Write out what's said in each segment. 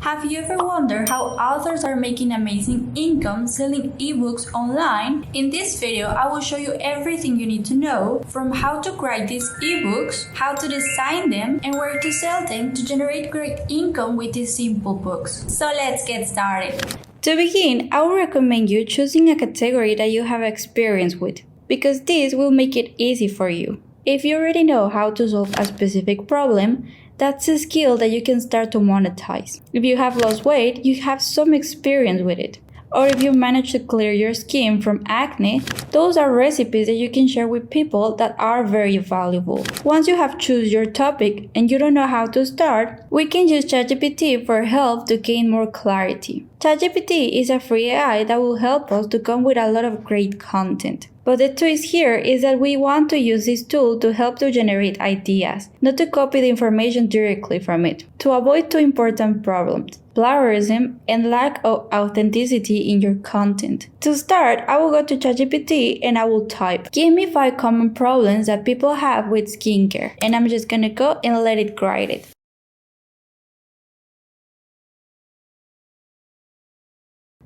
Have you ever wondered how authors are making amazing income selling ebooks online? In this video, I will show you everything you need to know, from how to write these ebooks, how to design them, and where to sell them to generate great income with these simple books. So let's get started. To begin, I would recommend you choosing a category that you have experience with, because this will make it easy for you. If you already know how to solve a specific problem, that's a skill that you can start to monetize. If you have lost weight, you have some experience with it. Or if you manage to clear your skin from acne, those are recipes that you can share with people that are very valuable. Once you have chosen your topic and you don't know how to start, we can use ChatGPT for help to gain more clarity. ChatGPT is a free AI that will help us to come with a lot of great content. But the twist here is that we want to use this tool to help to generate ideas, not to copy the information directly from it, to avoid two important problems: plagiarism and lack of authenticity in your content. To start, I will go to ChatGPT and I will type, "Give me 5 common problems that people have with skincare," and I'm just gonna go and let it write it.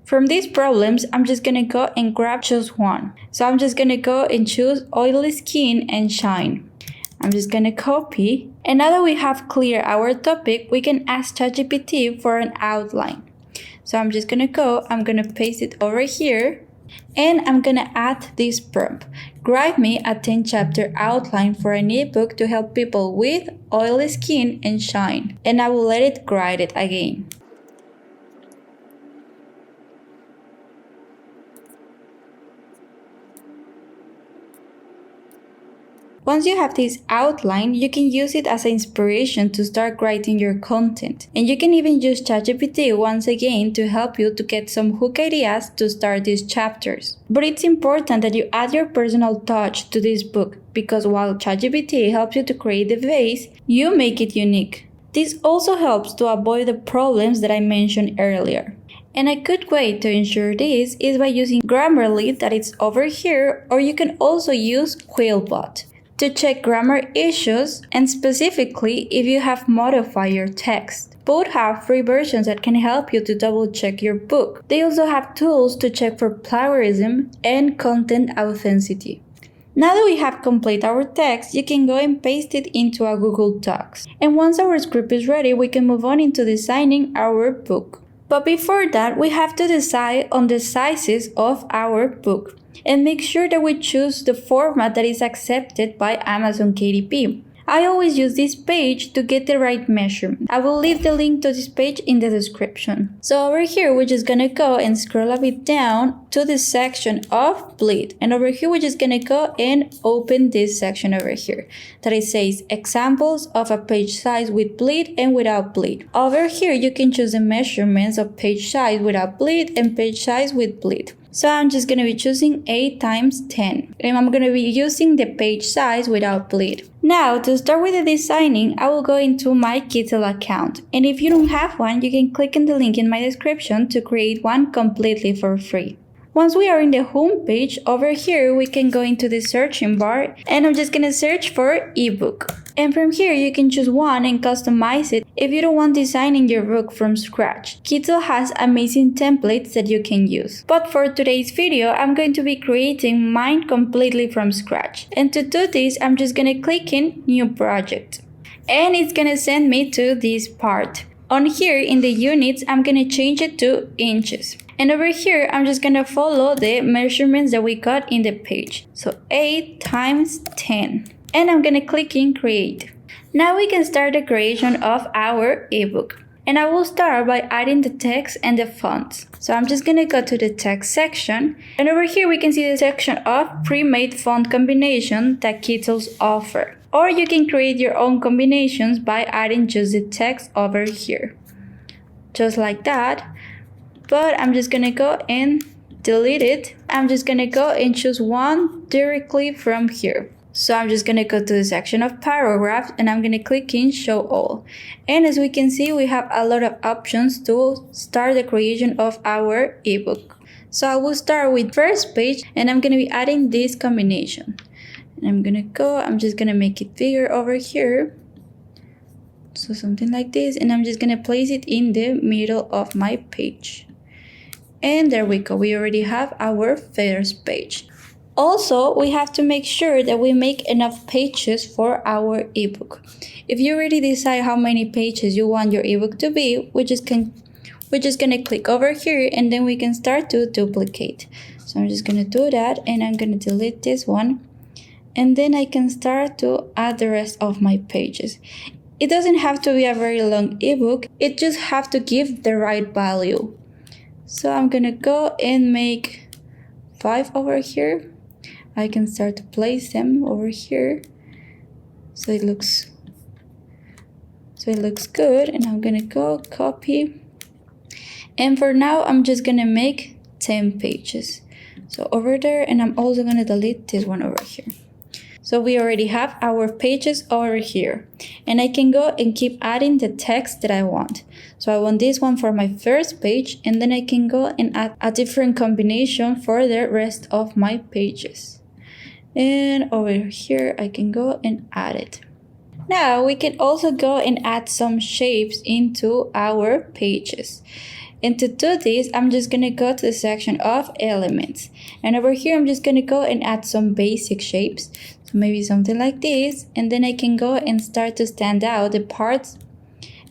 From these problems, I'm just gonna go and choose one. So I'm just gonna go and choose oily skin and shine. I'm just gonna copy. And now that we have cleared our topic, we can ask ChatGPT for an outline. So I'm just gonna I'm gonna paste it over here. And I'm gonna add this prompt. Write me a 10-chapter outline for an ebook to help people with oily skin and shine. And I will let it write it again. Once you have this outline, you can use it as an inspiration to start writing your content. And you can even use ChatGPT once again to help you to get some hook ideas to start these chapters. But it's important that you add your personal touch to this book, because while ChatGPT helps you to create the base, you make it unique. This also helps to avoid the problems that I mentioned earlier. And a good way to ensure this is by using Grammarly, that is over here, or you can also use Quillbot to check grammar issues, and specifically if you have modified your text. Both have free versions that can help you to double check your book. They also have tools to check for plagiarism and content authenticity. Now that we have completed our text, you can go and paste it into a Google Docs. And once our script is ready, we can move on into designing our book. But before that, we have to decide on the sizes of our book and make sure that we choose the format that is accepted by Amazon KDP. I always use this page to get the right measurement. I will leave the link to this page in the description. So over here, we're just gonna go and scroll a bit down to the section of bleed. And over here, we're just gonna go and open this section over here that it says examples of a page size with bleed and without bleed. Over here, you can choose the measurements of page size without bleed and page size with bleed. So I'm just going to be choosing 8 times 10. And I'm going to be using the page size without bleed. Now, to start with the designing, I will go into my Kittl account. And if you don't have one, you can click on the link in my description to create one completely for free. Once we are in the home page, over here we can go into the searching bar, and I'm just going to search for ebook. And from here you can choose one and customize it if you don't want designing your book from scratch. Kittl has amazing templates that you can use. But for today's video, I'm going to be creating mine completely from scratch. And to do this, I'm just going to click in New Project. And it's going to send me to this part. On here in the units, I'm going to change it to inches. And over here, I'm just going to follow the measurements that we got in the page. So 8 times 10. And I'm going to click in create. Now we can start the creation of our ebook. And I will start by adding the text and the fonts. So I'm just going to go to the text section. And over here we can see the section of pre-made font combination that Kittl offer. Or you can create your own combinations by adding just the text over here. Just like that. But I'm just going to go and delete it. I'm just going to go and choose one directly from here. So I'm just going to go to the section of paragraphs and I'm going to click in show all. And as we can see, we have a lot of options to start the creation of our ebook. So I will start with first page and I'm going to be adding this combination. And I'm just going to make it bigger over here. So something like this, and I'm just gonna place it in the middle of my page. And there we go, we already have our first page. Also, we have to make sure that we make enough pages for our ebook. If you already decide how many pages you want your ebook to be, we're just gonna click over here and then we can start to duplicate. So I'm just gonna do that and I'm gonna delete this one. And then I can start to add the rest of my pages. It doesn't have to be a very long ebook, it just have to give the right value. So I'm gonna go and make 5 over here. I can start to place them over here. So it looks good, and I'm gonna go copy. And for now, I'm just gonna make 10 pages. So over there, and I'm also gonna delete this one over here. So we already have our pages over here, and I can go and keep adding the text that I want. So I want this one for my first page, and then I can go and add a different combination for the rest of my pages. And over here, I can go and add it. Now we can also go and add some shapes into our pages. And to do this, I'm just gonna go to the section of elements. And over here, I'm just gonna go and add some basic shapes. So maybe something like this. And then I can go and start to stand out the parts.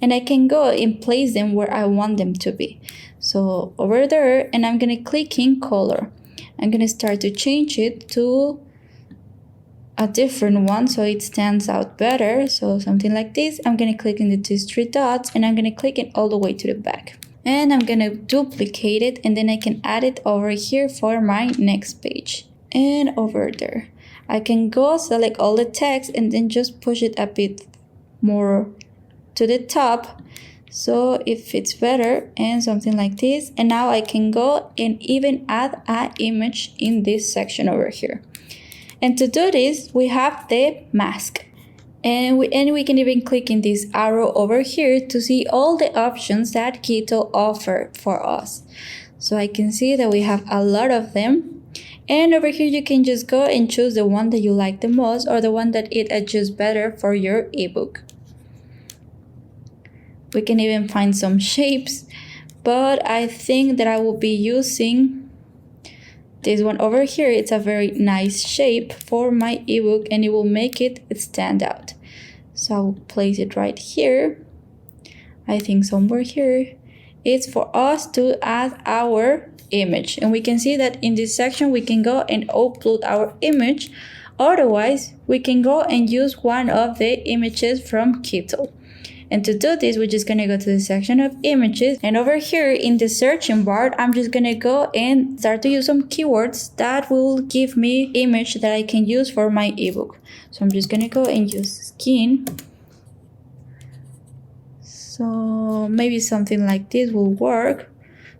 And I can go and place them where I want them to be. So over there, and I'm gonna click in color. I'm gonna start to change it to a different one so it stands out better. So something like this. I'm gonna click in the 3 dots and I'm gonna click it all the way to the back. And I'm gonna duplicate it, and then I can add it over here for my next page. And over there, I can go select all the text and then just push it a bit more to the top so it fits better, and something like this. And now I can go and even add an image in this section over here. And to do this, we have the mask. And we can even click in this arrow over here to see all the options that Kittl offered for us. So I can see that we have a lot of them. And over here, you can just go and choose the one that you like the most, or the one that it adjusts better for your ebook. We can even find some shapes, but I think that I will be using this one over here. It's a very nice shape for my ebook, and it will make it stand out. So I'll place it right here. I think somewhere here. It's for us to add our image. And we can see that in this section, we can go and upload our image. Otherwise, we can go and use one of the images from Kittl. And to do this, we're just gonna go to the section of images, and over here in the searching bar, I'm just gonna go and start to use some keywords that will give me image that I can use for my ebook. So I'm just gonna go and use skin. So maybe something like this will work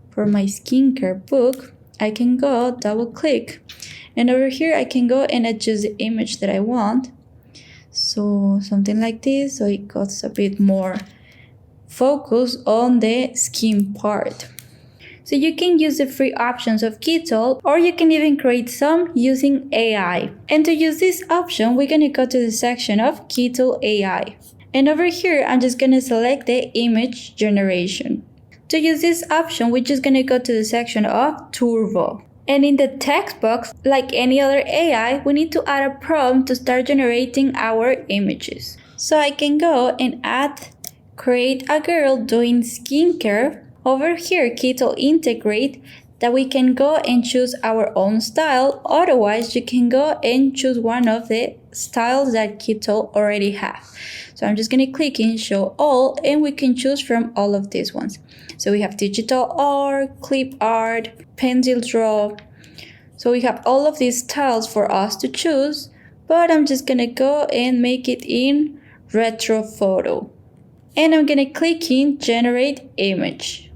for my skincare book. I can go double click, and over here I can go and adjust the image that I want. So something like this, so it got a bit more focus on the skin part. So you can use the free options of Kittl, or you can even create some using AI. And to use this option, we're gonna go to the section of Kittl AI. And over here, I'm just gonna select the image generation. To use this option, we're just gonna go to the section of Turbo. And in the text box, like any other AI, we need to add a prompt to start generating our images. So I can go and add, create a girl doing skincare. Over here, Kittl integrate that we can go and choose our own style. Otherwise, you can go and choose one of the styles that Kittl already have. So I'm just gonna click in show all, and we can choose from all of these ones. So we have digital art, clip art, pencil draw. So we have all of these styles for us to choose, but I'm just gonna go and make it in retro photo. And I'm gonna click in generate image.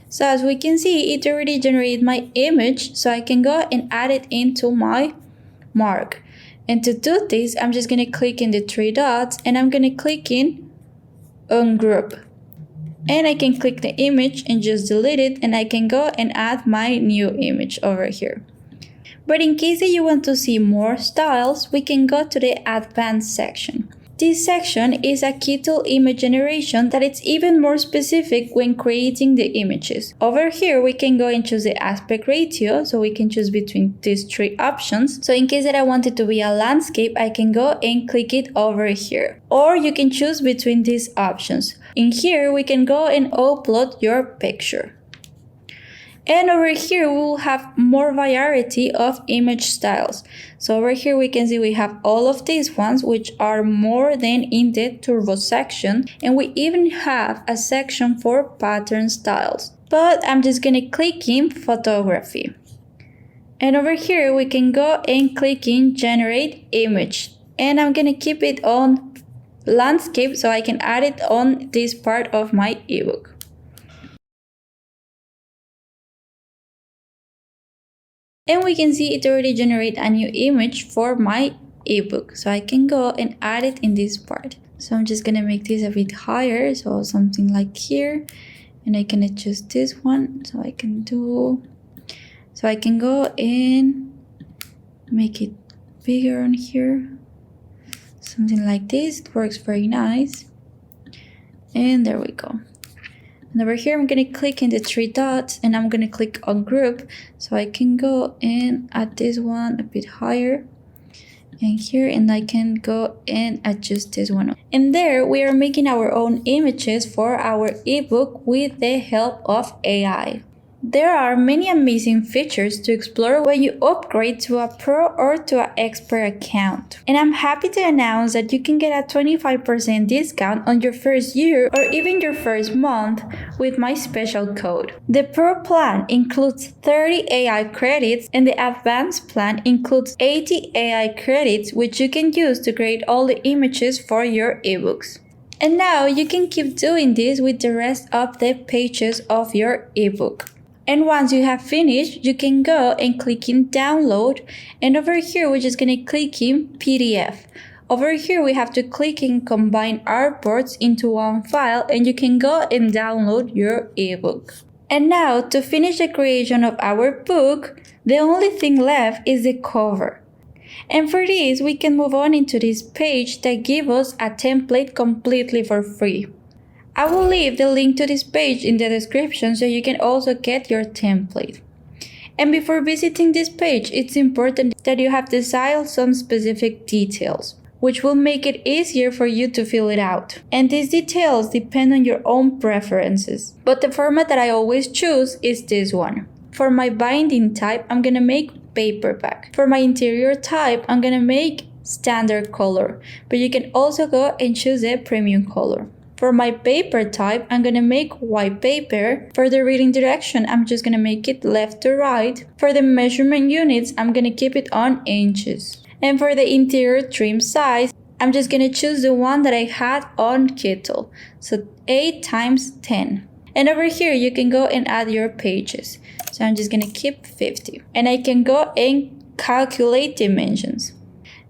So as we can see, it already generated my image, so I can go and add it into my mark. And to do this, I'm just gonna click in the 3 dots, and I'm gonna click in ungroup. And I can click the image and just delete it, and I can go and add my new image over here. But in case that you want to see more styles, we can go to the advanced section. This section is a Kittl image generation that it's even more specific when creating the images. Over here, we can go and choose the aspect ratio, so we can choose between these three options. So in case that I want it to be a landscape, I can go and click it over here. Or you can choose between these options. In here, we can go and upload your picture. And over here, we will have more variety of image styles. So over here, we can see we have all of these ones, which are more than in the turbo section. And we even have a section for pattern styles. But I'm just gonna click in photography. And over here, we can go and click in generate image. And I'm gonna keep it on landscape so I can add it on this part of my ebook. And we can see it already generate a new image for my ebook. So I can go and add it in this part. So I'm just gonna make this a bit higher, so something like here. And I can adjust this one, so I can go and make it bigger on here. Something like this, it works very nice. And there we go. And over here, I'm going to click in the three dots and I'm going to click on group. So I can go and add this one a bit higher. And here, and I can go and adjust this one. And there, we are making our own images for our ebook with the help of AI. There are many amazing features to explore when you upgrade to a pro or to an expert account. And I'm happy to announce that you can get a 25% discount on your first year or even your first month with my special code. The pro plan includes 30 AI credits and the advanced plan includes 80 AI credits, which you can use to create all the images for your ebooks. And now you can keep doing this with the rest of the pages of your ebook. And once you have finished, you can go and click in download. And over here, we're just going to click in PDF. Over here, we have to click in combine artboards into one file and you can go and download your ebook. And now to finish the creation of our book, the only thing left is the cover. And for this, we can move on into this page that gives us a template completely for free. I will leave the link to this page in the description so you can also get your template. And before visiting this page, it's important that you have decided some specific details, which will make it easier for you to fill it out. And these details depend on your own preferences. But the format that I always choose is this one. For my binding type, I'm gonna make paperback. For my interior type, I'm gonna make standard color, but you can also go and choose a premium color. For my paper type, I'm gonna make white paper. For the reading direction, I'm just gonna make it left to right. For the measurement units, I'm gonna keep it on inches. And for the interior trim size, I'm just gonna choose the one that I had on Kittl. So 8 times 10. And over here, you can go and add your pages. So I'm just gonna keep 50. And I can go and calculate dimensions.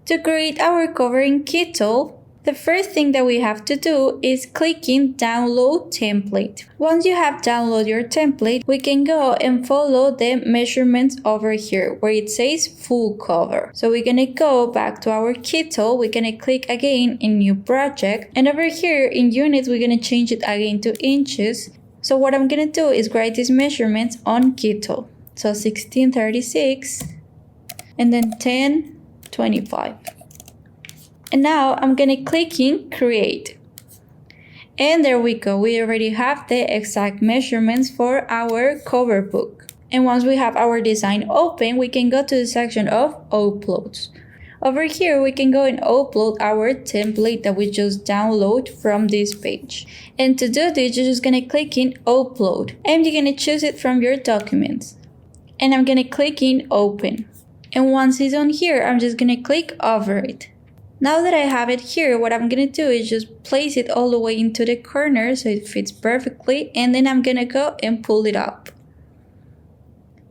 To create our cover in Kittl, the first thing that we have to do is click in download template. Once you have downloaded your template, we can go and follow the measurements over here where it says full cover. So we're gonna go back to our Kittl, we're gonna click again in new project, and over here in units, we're gonna change it again to inches. So what I'm gonna do is write these measurements on Kittl. So 1636 and then 1025. And now I'm gonna click in create. And there we go, we already have the exact measurements for our cover book. And once we have our design open, we can go to the section of uploads. Over here, we can go and upload our template that we just download from this page. And to do this, you're just gonna click in upload and you're gonna choose it from your documents. And I'm gonna click in open. And once it's on here, I'm just gonna click over it. Now that I have it here, what I'm gonna do is just place it all the way into the corner so it fits perfectly, and then I'm gonna go and pull it up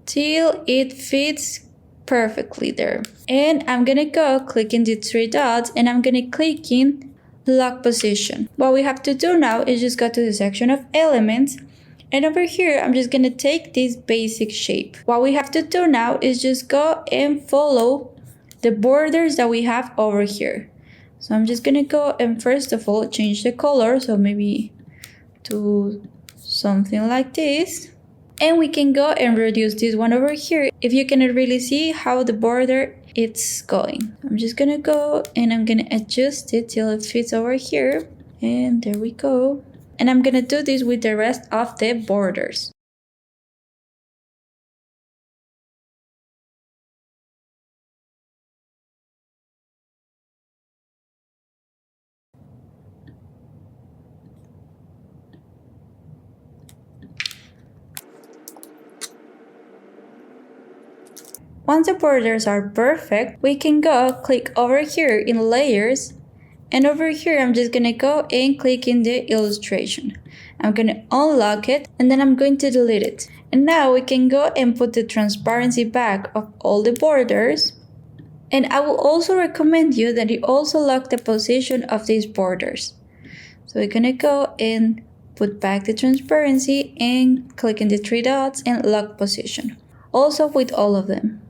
till it fits perfectly there. And I'm gonna go click in the three dots and I'm gonna click in lock position. What we have to do now is just go to the section of elements, and over here I'm just gonna take this basic shape. What we have to do now is just go and follow the borders that we have over here. So I'm just gonna go and first of all change the color, so maybe to something like this. And we can go and reduce this one over here if you cannot really see how the border it's going. I'm just gonna go and I'm gonna adjust it till it fits over here. And there we go. And I'm gonna do this with the rest of the borders. Once the borders are perfect, we can go click over here in layers, and over here I'm just gonna go and click in the illustration. I'm gonna unlock it and then I'm going to delete it. And now we can go and put the transparency back of all the borders. And I will also recommend you that you also lock the position of these borders. So we're gonna go and put back the transparency and click in the three dots and lock position. Also with all of them.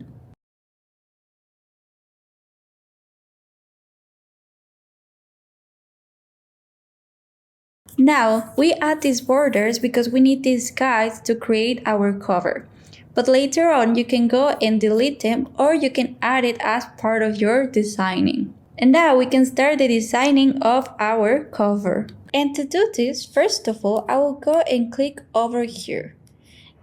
Now, we add these borders because we need these guides to create our cover. But later on, you can go and delete them or you can add it as part of your designing. And now we can start the designing of our cover. And to do this, first of all, I will go and click over here.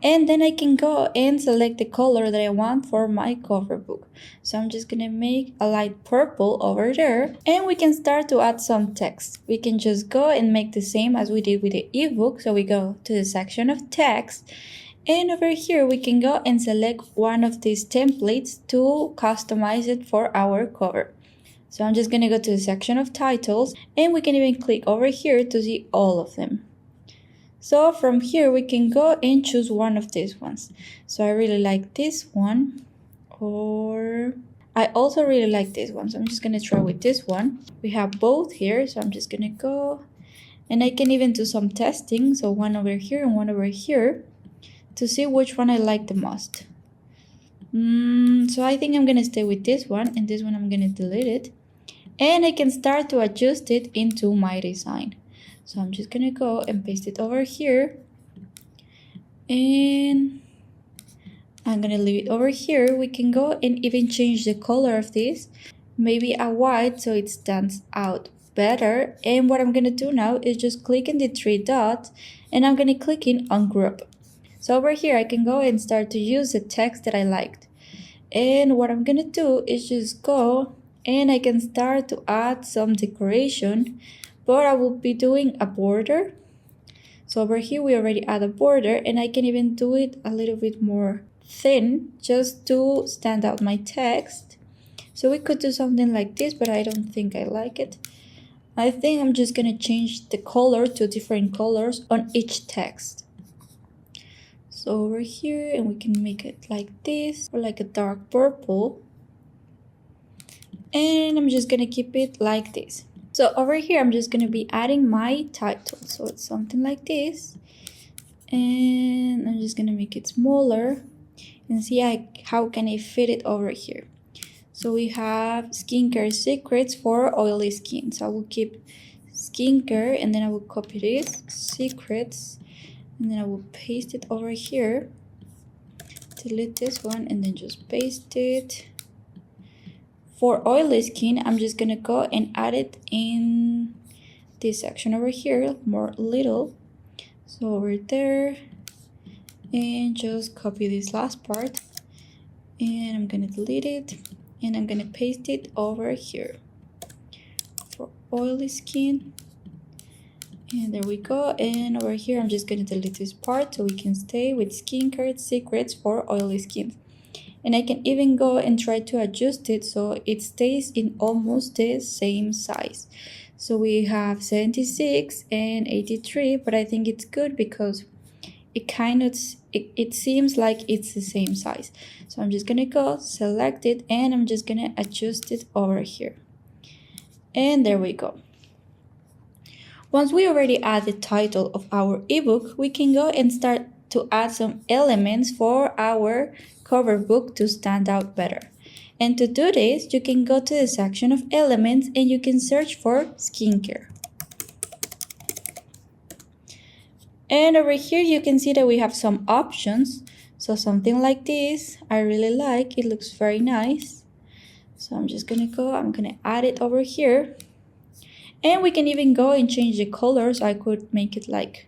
And then I can go and select the color that I want for my cover book. So I'm just gonna make a light purple over there. And we can start to add some text. We can just go and make the same as we did with the ebook. So we go to the section of text. And over here we can go and select one of these templates to customize it for our cover. So I'm just gonna go to the section of titles and we can even click over here to see all of them. So from here we can go and choose one of these ones. So I really like this one, or I also really like this one. So I'm just gonna try with this one. We have both here, so I'm just gonna go and I can even do some testing. So one over here and one over here to see which one I like the most. So I think I'm gonna stay with this one, and this one I'm gonna delete it. And I can start to adjust it into my design. So I'm just gonna go and paste it over here. And I'm gonna leave it over here. We can go and even change the color of this. Maybe a white so it stands out better. And what I'm gonna do now is just click in the three dots and I'm gonna click in on group. So over here I can go and start to use the text that I liked. And what I'm gonna do is just go and I can start to add some decoration, but I will be doing a border. So over here we already add a border and I can even do it a little bit more thin just to stand out my text. So we could do something like this, but I don't think I like it. I think I'm just gonna change the color to different colors on each text. So over here, and we can make it like this, or like a dark purple. And I'm just gonna keep it like this. So over here, I'm just gonna be adding my title. So it's something like this. And I'm just gonna make it smaller and see how can I fit it over here. So we have skincare secrets for oily skin. So I will keep skincare and then I will copy this, secrets, and then I will paste it over here. Delete this one and then just paste it. For oily skin, I'm just gonna go and add it in this section over here, more little. So over there, and just copy this last part. And I'm gonna delete it, and I'm gonna paste it over here. For oily skin, and there we go. And over here, I'm just gonna delete this part so we can stay with skincare secrets for oily skin. And I can even go and try to adjust it so it stays in almost the same size. So we have 76 and 83, but I think it's good because it seems like it's the same size. So I'm just gonna go select it and I'm just gonna adjust it over here. And there we go. Once we already add the title of our ebook, we can go and start to add some elements for our cover book to stand out better. And to do this, you can go to the section of elements and you can search for skincare. And over here you can see that we have some options. So something like this, I really like, it looks very nice. So I'm just gonna add it over here. And we can even go and change the colors. I could make it like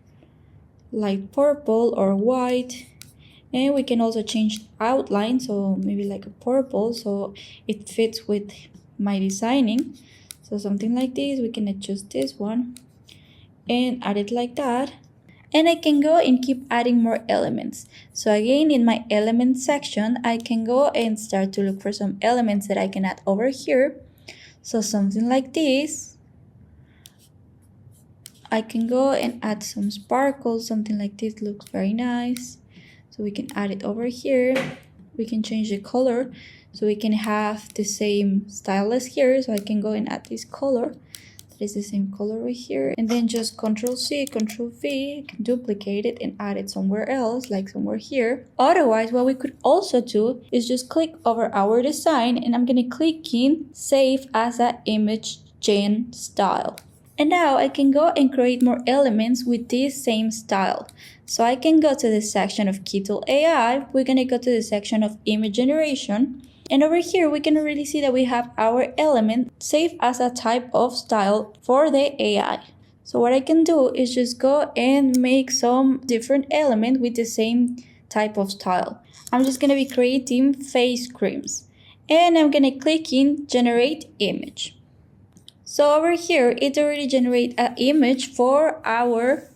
light purple or white. And we can also change outline, so maybe like a purple, so it fits with my designing. So something like this, we can adjust this one and add it like that. And I can go and keep adding more elements. So again, in my elements section, I can go and start to look for some elements that I can add over here. So something like this. I can go and add some sparkles, something like this looks very nice. So we can add it over here. We can change the color so we can have the same style as here. So I can go and add this color. That is the same color right here. And then just Ctrl C, Ctrl V, I can duplicate it and add it somewhere else, like somewhere here. Otherwise, what we could also do is just click over our design and I'm gonna click in Save as an Image Gen Style. And now I can go and create more elements with this same style. So I can go to the section of Kittl AI. We're going to go to the section of image generation. And over here, we can already see that we have our element saved as a type of style for the AI. So what I can do is just go and make some different element with the same type of style. I'm just going to be creating face creams. And I'm going to click in Generate Image. So over here, it already generates an image for our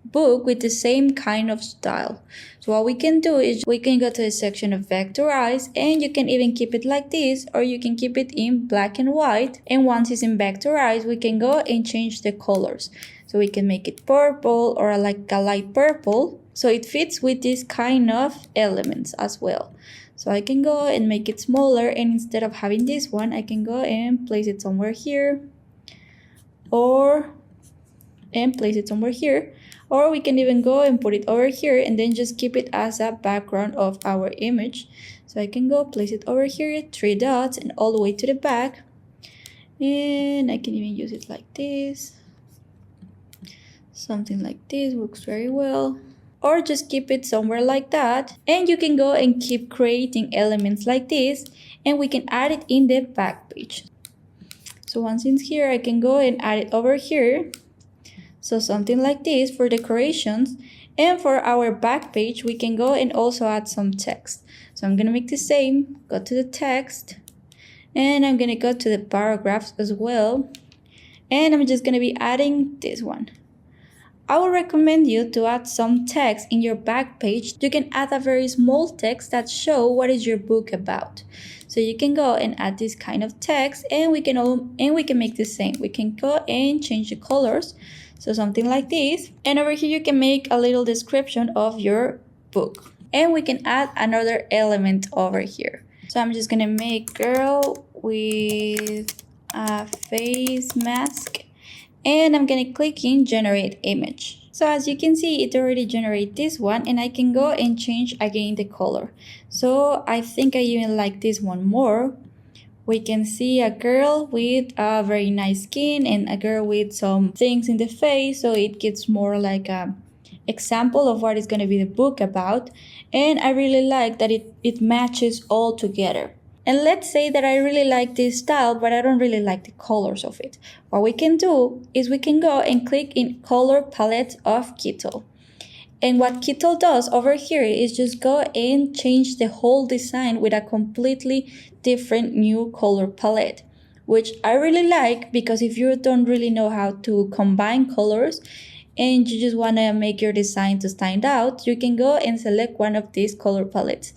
book with the same kind of style. So what we can do is we can go to the section of vectorize and you can even keep it like this or you can keep it in black and white. And once it's in vectorize, we can go and change the colors. So we can make it purple or like a light purple. So it fits with this kind of elements as well. So I can go and make it smaller and instead of having this one, I can go and place it somewhere here or place it somewhere here. Or we can even go and put it over here and then just keep it as a background of our image. So I can go place it over here, 3 dots and all the way to the back. And I can even use it like this. Something like this works very well. Or just keep it somewhere like that. And you can go and keep creating elements like this and we can add it in the back page. So once it's here, I can go and add it over here. So something like this for decorations. And for our back page, we can go and also add some text. So I'm gonna make the same, go to the text, and I'm gonna go to the paragraphs as well. And I'm just gonna be adding this one. I would recommend you to add some text in your back page. You can add a very small text that show what is your book about. So you can go and add this kind of text and we can make the same. We can go and change the colors. So something like this. And over here you can make a little description of your book. And we can add another element over here. So I'm just gonna make girl with a face mask. And I'm gonna click in generate image. So as you can see, it already generated this one and I can go and change again the color. So I think I even like this one more. We can see a girl with a very nice skin and a girl with some things in the face. So it gives more like a example of what is gonna be the book about. And I really like that it matches all together. And let's say that I really like this style, but I don't really like the colors of it. What we can do is we can go and click in color palette of Kittl. And what Kittl does over here is just go and change the whole design with a completely different new color palette, which I really like because if you don't really know how to combine colors and you just want to make your design to stand out, you can go and select one of these color palettes.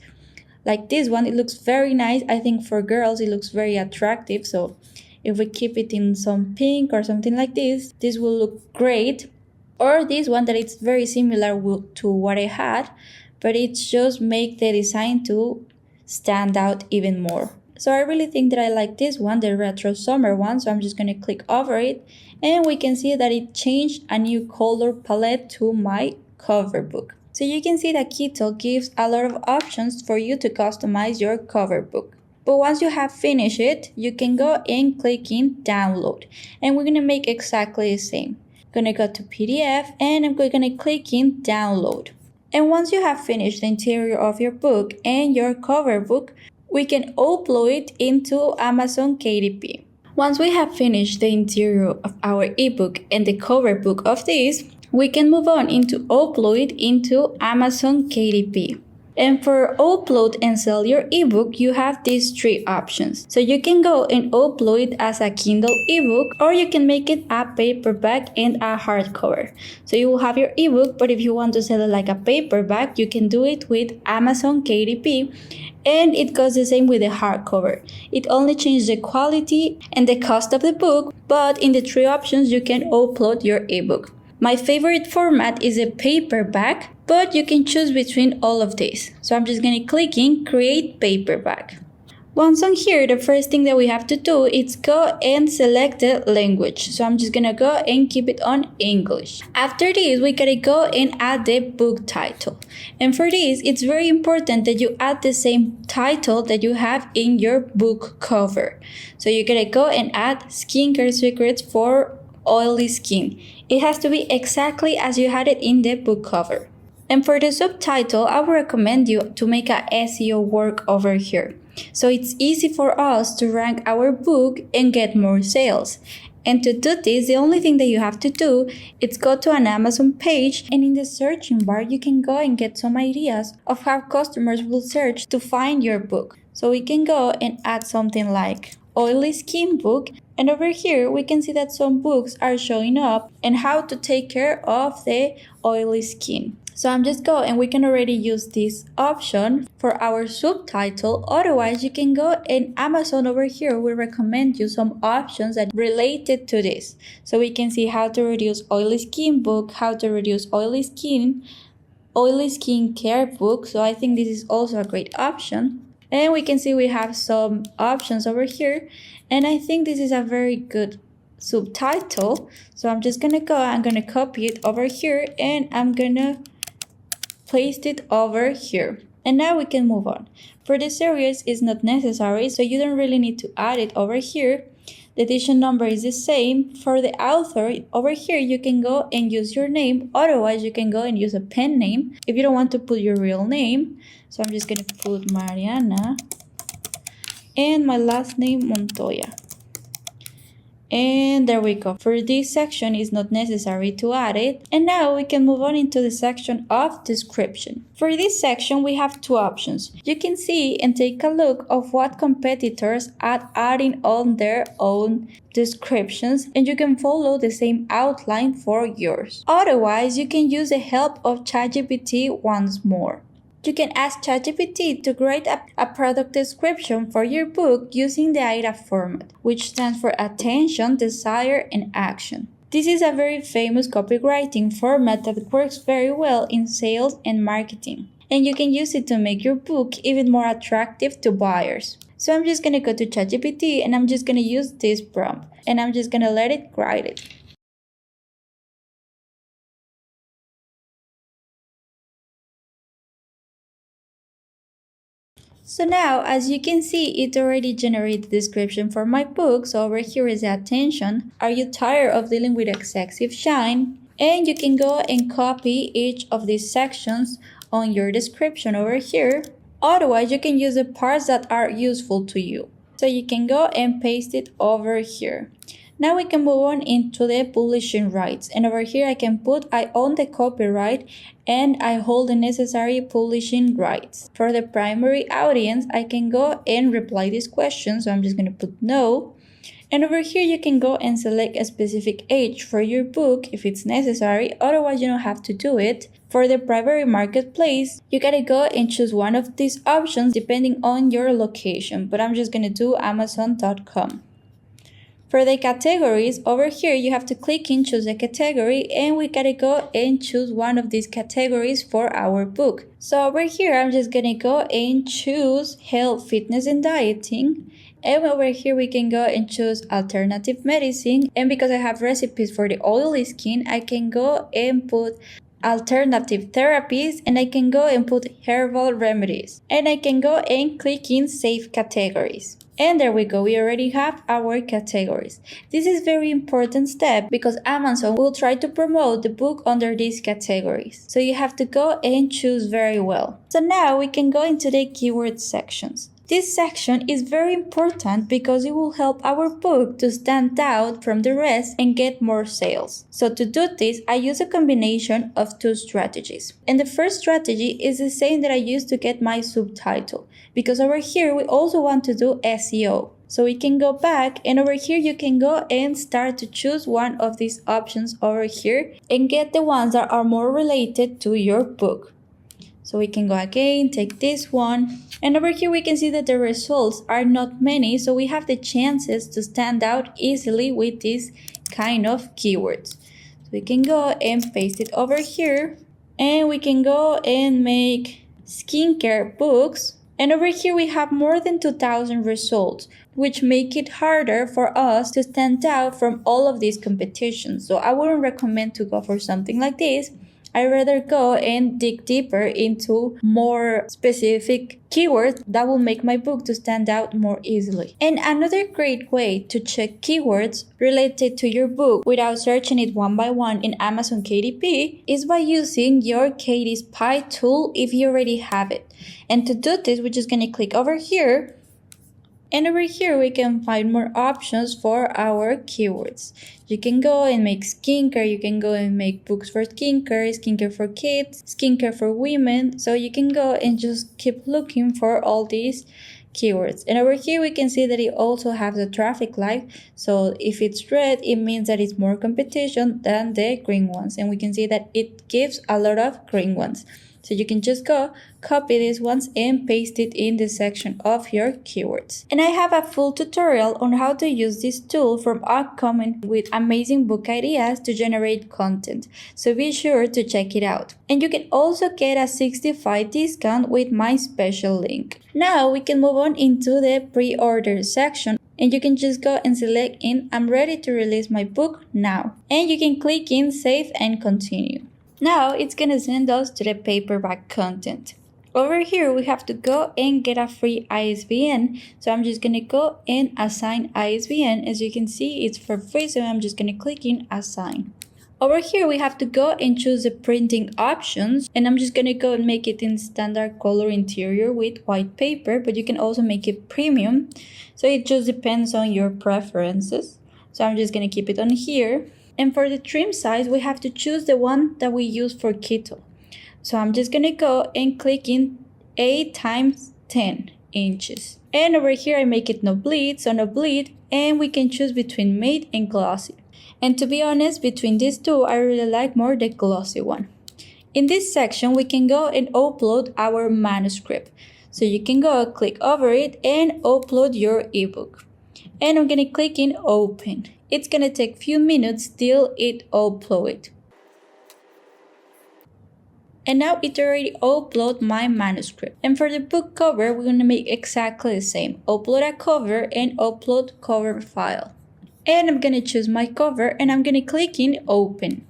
Like this one, it looks very nice. I think for girls, it looks very attractive. So if we keep it in some pink or something like this will look great. Or this one that it's very similar to what I had, but it just make the design to stand out even more. So I really think that I like this one, the retro summer one. So I'm just going to click over it and we can see that it changed a new color palette to my cover book. So you can see that Kittl gives a lot of options for you to customize your cover book. But once you have finished it, you can go and click in download. And we're going to make exactly the same. I'm going to go to PDF and I'm going to click in download. And once you have finished the interior of your book and your cover book, we can upload it into Amazon KDP. Once we have finished the interior of our ebook and the cover book of this, we can move on into upload it into Amazon KDP. And for upload and sell your ebook, you have these three options. So you can go and upload it as a Kindle ebook, or you can make it a paperback and a hardcover. So you will have your ebook, but if you want to sell it like a paperback, you can do it with Amazon KDP. And it goes the same with the hardcover. It only changes the quality and the cost of the book, but in the three options, you can upload your ebook. My favorite format is a paperback, but you can choose between all of these. So I'm just going to click in Create Paperback. Once on here, the first thing that we have to do is go and select the language. So I'm just going to go and keep it on English. After this, we gotta go and add the book title. And for this, it's very important that you add the same title that you have in your book cover. So you gotta go and add Skincare Secrets for Oily Skin. It has to be exactly as you had it in the book cover. And for the subtitle, I would recommend you to make a SEO work over here. So it's easy for us to rank our book and get more sales. And to do this, the only thing that you have to do is go to an Amazon page, and in the searching bar, you can go and get some ideas of how customers will search to find your book. So we can go and add something like Oily Skin Book, and over here we can see that some books are showing up and how to take care of the oily skin. So I'm just go and we can already use this option for our subtitle. Otherwise, you can go in Amazon over here. We recommend you some options that related to this. So we can see how to reduce oily skin book, how to reduce oily skin care book. So I think this is also a great option. And we can see we have some options over here. And I think this is a very good subtitle. So I'm just gonna go, I'm gonna copy it over here and I'm gonna placed it over here. And now we can move on. For the series is not necessary, so you don't really need to add it over here. The edition number is the same. For the author, over here you can go and use your name. Otherwise, you can go and use a pen name if you don't want to put your real name. So I'm just going to put Mariana and my last name Montoya. And there we go. For this section, it's not necessary to add it. And now we can move on into the section of description. For this section, we have two options. You can see and take a look of what competitors are adding on their own descriptions, and you can follow the same outline for yours. Otherwise, you can use the help of ChatGPT once more. You can ask ChatGPT to create a product description for your book using the AIDA format, which stands for Attention, Desire, and Action. This is a very famous copywriting format that works very well in sales and marketing, and you can use it to make your book even more attractive to buyers. So I'm just going to go to ChatGPT and I'm just going to use this prompt, and I'm just going to let it write it. So now, as you can see, it already generated the description for my book. So over here is the attention. Are you tired of dealing with excessive shine? And you can go and copy each of these sections on your description over here. Otherwise, you can use the parts that are useful to you. So you can go and paste it over here. Now we can move on into the publishing rights, and over here I can put I own the copyright and I hold the necessary publishing rights. For the primary audience, I can go and reply these questions, so I'm just going to put no. And over here you can go and select a specific age for your book if it's necessary, otherwise you don't have to do it. For the primary marketplace, you gotta go and choose one of these options depending on your location, but I'm just going to do Amazon.com. For the categories, over here you have to click and choose a category, and we gotta go and choose one of these categories for our book. So over here I'm just gonna go and choose health, fitness and dieting, and over here we can go and choose alternative medicine, and because I have recipes for the oily skin, I can go and put alternative therapies, and I can go and put herbal remedies. And I can go and click in save categories. And there we go, we already have our categories. This is very important step because Amazon will try to promote the book under these categories. So you have to go and choose very well. So now we can go into the keyword sections. This section is very important because it will help our book to stand out from the rest and get more sales. So to do this, I use a combination of two strategies. And the first strategy is the same that I use to get my subtitle, because over here we also want to do SEO. So we can go back, and over here you can go and start to choose one of these options over here and get the ones that are more related to your book. So we can go again, take this one, and over here we can see that the results are not many, so we have the chances to stand out easily with these kind of keywords. So we can go and paste it over here, and we can go and make skincare books, and over here we have more than 2,000 results, which make it harder for us to stand out from all of these competitions. So I wouldn't recommend to go for something like this. I'd rather go and dig deeper into more specific keywords that will make my book to stand out more easily. And another great way to check keywords related to your book without searching it one by one in Amazon KDP is by using your KD Spy tool if you already have it. And to do this, we're just going to click over here. And over here, we can find more options for our keywords. You can go and make skincare. You can go and make books for skincare, skincare for kids, skincare for women. So you can go and just keep looking for all these keywords. And over here, we can see that it also has a traffic light. So if it's red, it means that it's more competition than the green ones. And we can see that it gives a lot of green ones. So you can just go copy these ones and paste it in the section of your keywords. And I have a full tutorial on how to use this tool from upcoming with amazing book ideas to generate content. So be sure to check it out. And you can also get a 65% discount with my special link. Now we can move on into the pre-order section. And you can just go and select in I'm ready to release my book now. And you can click in save and continue. Now it's going to send us to the paperback content. Over here, we have to go and get a free ISBN. So I'm just going to go and assign ISBN. As you can see, it's for free. So I'm just going to click in assign. Over here, we have to go and choose the printing options. And I'm just going to go and make it in standard color interior with white paper. But you can also make it premium. So it just depends on your preferences. So I'm just going to keep it on here. And for the trim size, we have to choose the one that we use for Kittl. So I'm just going to go and click in 8 times 10 inches. And over here, I make it no bleed, so no bleed. And we can choose between matte and glossy. And to be honest, between these two, I really like more the glossy one. In this section, we can go and upload our manuscript. So you can go click over it and upload your ebook. And I'm going to click in open. It's going to take a few minutes till it uploads. And now it already uploaded my manuscript. And for the book cover, we're going to make exactly the same. Upload a cover and upload cover file. And I'm going to choose my cover and I'm going to click in open.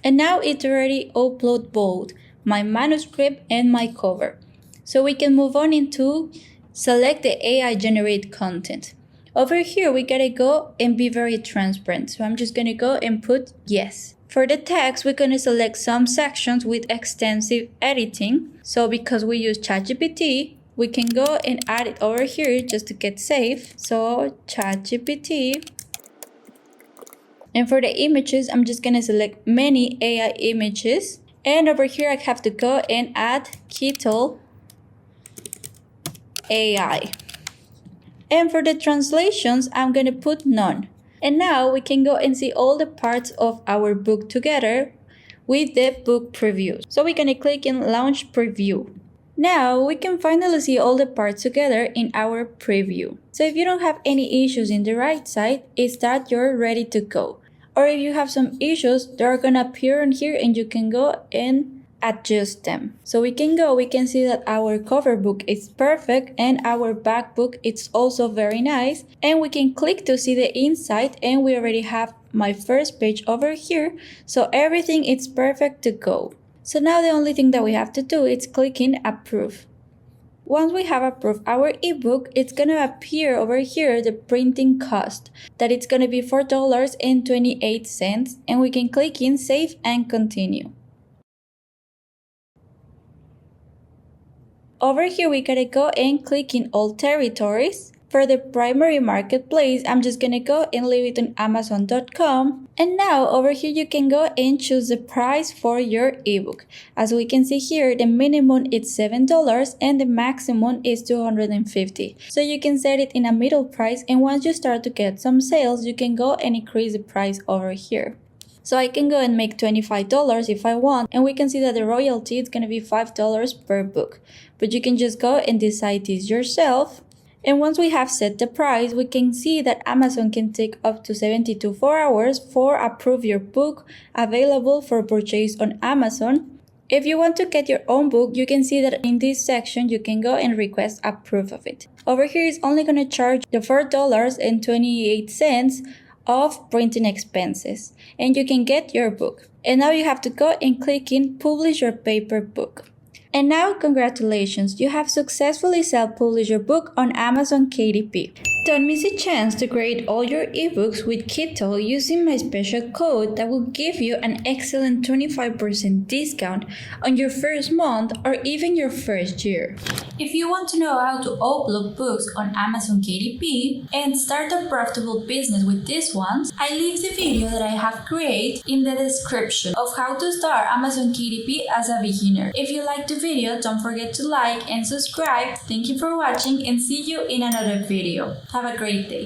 And now it already uploaded both my manuscript and my cover. So we can move on into select the AI generate content. Over here, we gotta go and be very transparent. So I'm just gonna go and put yes. For the text, we're gonna select some sections with extensive editing. So because we use ChatGPT, we can go and add it over here just to get safe. So ChatGPT. And for the images, I'm just gonna select many AI images. And over here, I have to go and add Kittl AI. And for the translations, I'm going to put none. And now we can go and see all the parts of our book together with the book preview. So we're going to click in launch preview. Now we can finally see all the parts together in our preview. So if you don't have any issues in the right side, it's that you're ready to go. Or if you have some issues, they're going to appear on here and you can go and adjust them. So we can see that our cover book is perfect and our back book is also very nice. And we can click to see the inside and we already have my first page over here, so everything is perfect to go. So now the only thing that we have to do is clicking approve. Once we have approved our ebook, it's going to appear over here the printing cost, that it's going to be $4.28, and we can click in save and continue. Over here we gotta go and click in all territories. For the primary marketplace, I'm just gonna go and leave it on Amazon.com. And now over here you can go and choose the price for your ebook. As we can see here, the minimum is $7 and the maximum is $250. So you can set it in a middle price, and once you start to get some sales, you can go and increase the price over here. So I can go and make $25 if I want, and we can see that the royalty is gonna be $5 per book. But you can just go and decide this yourself. And once we have set the price, we can see that Amazon can take up to 72 hours for approve your book available for purchase on Amazon. If you want to get your own book, you can see that in this section you can go and request a proof of it. Over here is only going to charge the $4.28 of printing expenses, and you can get your book. And now you have to go and click in publish your paper book. And now congratulations, you have successfully self-published your book on Amazon KDP. Don't miss a chance to create all your ebooks with Kittl using my special code that will give you an excellent 25% discount on your first month or even your first year. If you want to know how to upload books on Amazon KDP and start a profitable business with these ones, I leave the video that I have created in the description of how to start Amazon KDP as a beginner. If you liked the video, don't forget to like and subscribe. Thank you for watching and see you in another video. Have a great day.